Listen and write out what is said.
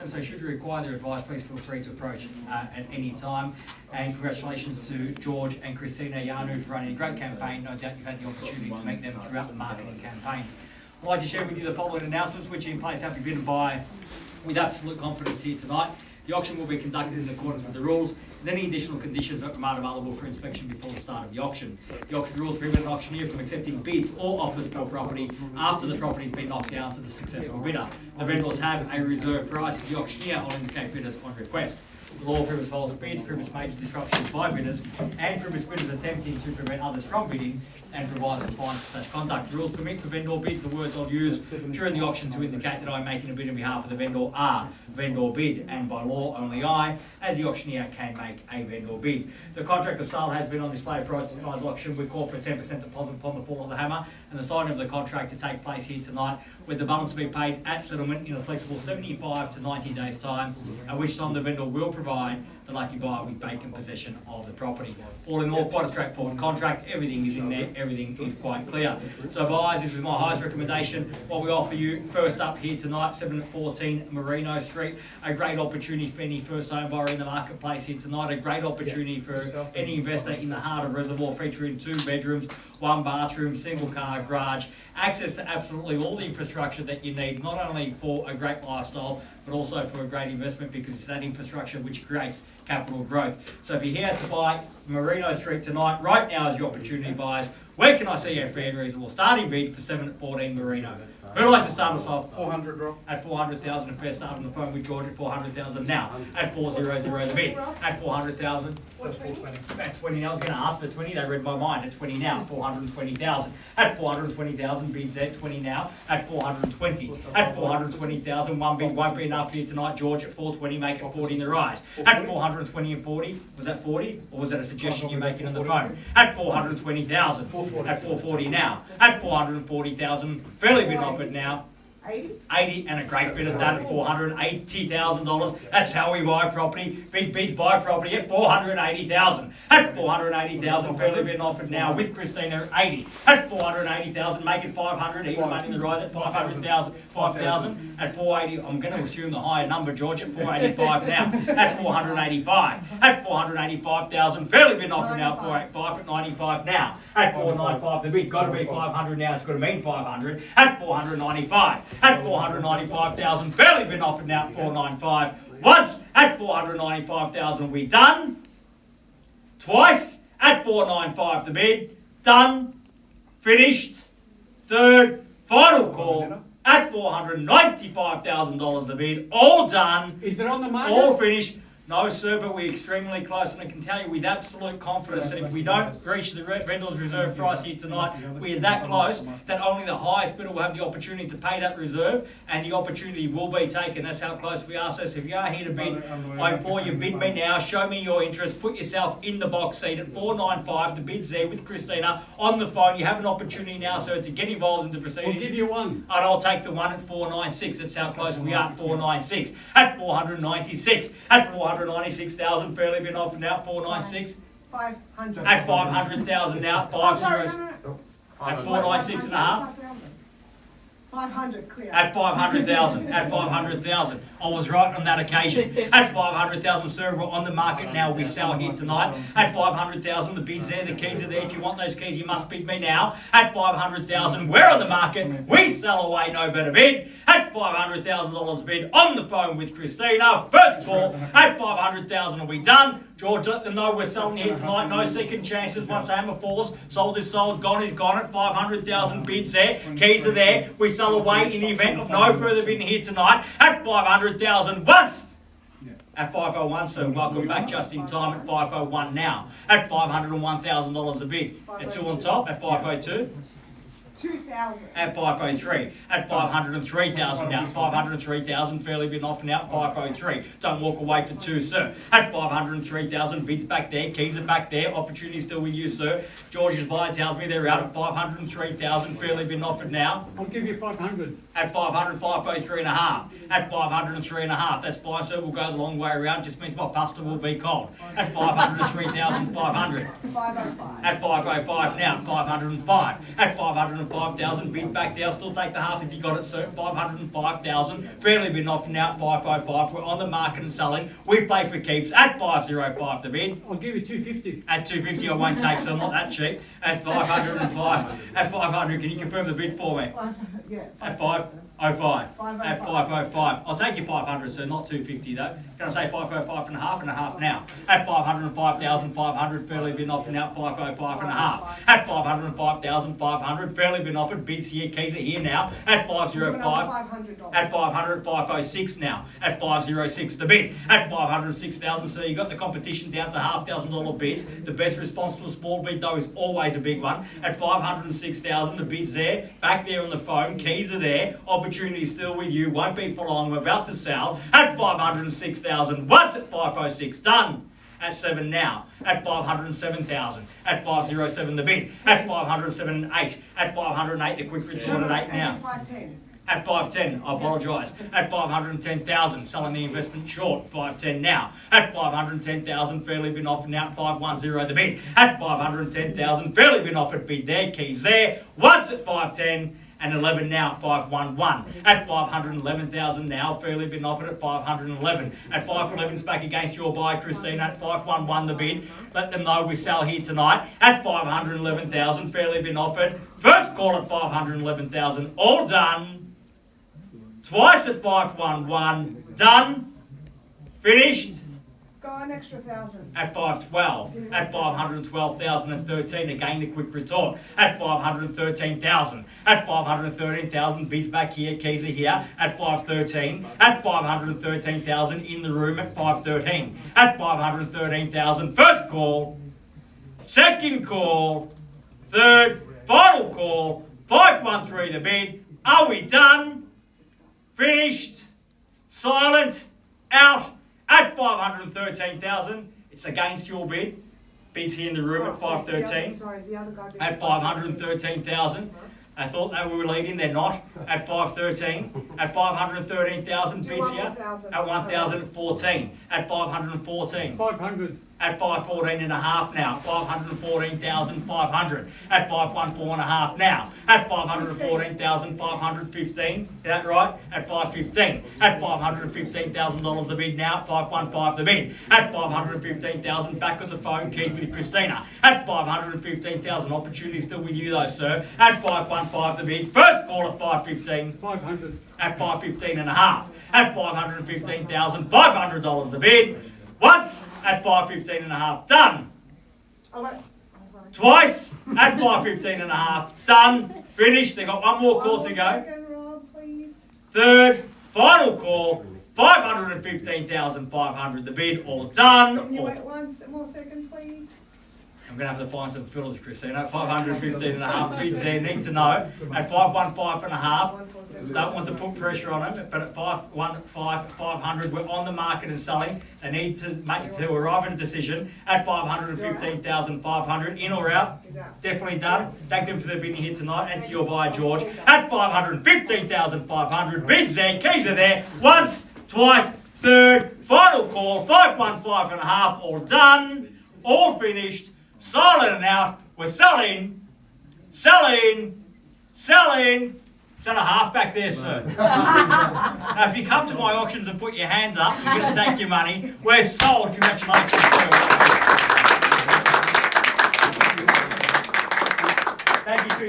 So should you require their advice, please feel free to approach at any time. And congratulations to George and Christina Ioannou for running a great campaign. No doubt you've had the opportunity to meet them throughout the marketing campaign. I'd like to share with you the following announcements, which are in place to have you bidden by with absolute confidence here tonight. The auction will be conducted in accordance with the rules, and any additional conditions are made available for inspection before the start of the auction. The auction rules prevent an auctioneer from accepting bids or offers for property after the property has been knocked down to the successful bidder. The vendors have a reserve price. The auctioneer will indicate bidders on request. The law prohibits false bids, prohibits major disruptions by bidders, and prohibits bidders attempting to prevent others from bidding, and provides for fines for such conduct. The rules permit for vendor bids. The words I'll use during the auction to indicate that I'm making a bid on behalf of the vendor are vendor bid, and by law only I, as the auctioneer, can make a vendor bid. The contract of sale has been on display prior to tonight's auction. We call for a 10% deposit upon the fall of the hammer and the signing of the contract to take place here tonight, with the balance to be paid at settlement in a flexible 75 to 90 days time, at which time the vendor will provide the lucky buyer with vacant possession of the property. All in all, quite a straightforward contract. Everything is in there, everything is quite clear. So buyers, this is my highest recommendation. What we offer you first up here tonight, 714 Merino Street. A great opportunity for any first home buyer in the marketplace here tonight. A great opportunity for any investor in the heart of Reservoir, featuring 2 bedrooms, 1 bathroom, single car garage, access to absolutely all the infrastructure that you need, not only for a great lifestyle, but also for a great investment, because it's that infrastructure which creates capital growth. So if you're here to buy Merino Street tonight, right now is your opportunity, buyers. Where can I see a fair and reasonable starting bid for 714 Merino? Who'd like to start us off? 400, Rob. At 400,000, a fair start on the phone with George at 400,000 now. At 400 the bid. At 400,000. That's 420. At 20 now. I was going to ask for 20. They read my mind. At 20 now. 420,000. At 420,000 bids at 20 now. At 420. At 420,000, one bid won't be enough here tonight. George at 420, make it 40 in the rise. At 420 and 40, was that 40? Or was that a suggestion you're making on the phone? At 420,000. At 440 now. At 440,000, fairly bid offered now. 80 and a great bit of that at $480,000. That's how we buy property. Big bids buy property at 480,000. At 480,000, fairly bid offered now with Christina at 80. At 480,000, make it 500. Even money in the rise at 500,000. 5,000 at 480. I'm going to assume the higher number, George, at 485 now. At 485. At 485,000, fairly bid offered now. 485 at 95 now. At 495, the bid got to be 500 now. It's got to mean 500. At 495. At 495,000, fairly been offered now at 495. Once at 495,000, we done. Twice at 495, the bid done. Finished. Third, final call at $495,000, the bid all done. Is it on the market? All finished. No, sir, but we're extremely close, and I can tell you with absolute confidence that if we don't reach the vendor's reserve price here tonight, we're that close that only the highest bidder will have the opportunity to pay that reserve, and the opportunity will be taken. That's how close we are. So if you are here to bid, I implore you, bid me now. Show me your interest. Put yourself in the box seat at 495. The bid's there with Christina on the phone. You have an opportunity now, sir, to get involved in the proceedings. We'll give you one. And I'll take the one at 496. That's how close we are at 496. At 496. At 496,000, fairly been offered now. 496. 500. At 500,000 now. 5 zeros. At 496 and a half. 500 clear. At 500,000. At 500,000. I was right on that occasion. At 500,000, sir, we're on the market now. We sell here tonight. At 500,000, the bid's there, the keys are there. If you want those keys, you must bid me now. At 500,000, we're on the market. We sell away, no better bid. At $500,000 bid on the phone with Christina. First call. At 500,000, are we done? George, let them know we're selling here tonight. No second chances. Once the hammer falls, sold is sold, gone is gone. At 500,000, bids there, keys are there. We sell away in the event of no further bidding here tonight. At 500,000 once. At 501, so welcome back just in time at 501 now. At $501,000 a bid. At 2 on top. At 502. 2,000. At 503. At 503,000 now. 503,000, fairly been offered now at 503. Don't walk away for 2, sir. At 503,000, bids back there, keys are back there. Opportunity still with you, sir. George's buyer tells me they're out at 503,000, fairly been offered now. I'll give you 500. At 500, 503 and a half. at 503.5. That's fine, sir. We'll go the long way around. Just means my pasta will be cold. At 503,500. 505. At 505 now, 505. At 505,000, bid back there. I'll still take the half if you got it, sir. 505,000. Fairly been off now at 505. We're on the market and selling. We play for keeps at 505 the bid. I'll give you 250. At 250 I won't take, so I'm not that cheap. At 505. At 500, can you confirm the bid for me? Yeah. At 505. 505. At 505. I'll take your 500, so not 250 though. Can I say 505 and a half now? At 505,500, fairly been offered now. 505 and a half. At 505,500, fairly been offered. Bids here, keys are here now. At 505. $500. At 500, 506 now. At 506 the bid. At 506,000, so you got the competition down to $1,500 bids. The best response to a small bid though is always a big one. At 506,000, the bid's there. Back there on the phone, keys are there. Opportunity still with you. Won't be for long. I'm about to sell. At 506,000. Once at 506. Done. At 7 now. At 507,000. At 507 the bid. At 507 and 8. At 508 the quick return at 8 now. 510. At 510, I apologise. At 510,000, selling the investment short. 510 now. At 510,000, fairly been offered now. 510 the bid. At 510,000, fairly been offered bid there. Keys there. Once at 510. And 11 now, 511. At 511,000 now, fairly been offered at 511. At 511's back against your buy, Christina. At 511 the bid. Let them know we sell here tonight. At 511,000, fairly been offered. First call at 511,000, all done. Twice at 511, done. Finished. Go an extra 1,000. At 512, at 512,013, again the quick retort. At 513,000, at 513,000, bids back here, keys are here. At 513, at 513,000 in the room at 513. At 513,000, first call, second call, third, final call, 513 the bid. Are we done? Finished? Silent? Out? At 513,000, it's against your bid. Bid's here in the room at 513. Sorry, the other guy. At 513,000. I thought they were leading, they're not. At 513. At 513,000, bids here. At 1,014. At 514. 500. At 514 and a half now. 514,500. At 514 and a half now. At 514,515. Is that right? At 515. At $515,000 the bid now. 515 the bid. At 515,000 back on the phone. Keys with Christina. At 515,000. Opportunity still with you though, sir. At 515 the bid. First call at 515. 500. At 515 and a half. At $515,500 the bid. Once at 515 and a half, done. Oh, wait. Twice at 515 and a half, done. Finished. They got one more call to go. Second, Rob, please. Third, final call, 515,500 the bid, all done. Can you wait one more second, please? I'm going to have to find some fillers, Christina. 515 and a half bids there, need to know. At 515 and a half, 147. don't want to put pressure on them, but at 500, we're on the market and selling. They need to arrive at a decision at 515,500, in or out. He's out. Definitely done. Thank them for their bidding here tonight, and to your buyer, George. At 515,500, bids there, keys are there. Once, twice, third, final call, 515 and a half, all done, all finished, silent and out. We're selling. Is that a half back there, sir? Now, if you come to my auctions and put your hand up, you're going to take your money. We're sold. Congratulations, sir. Thank you for your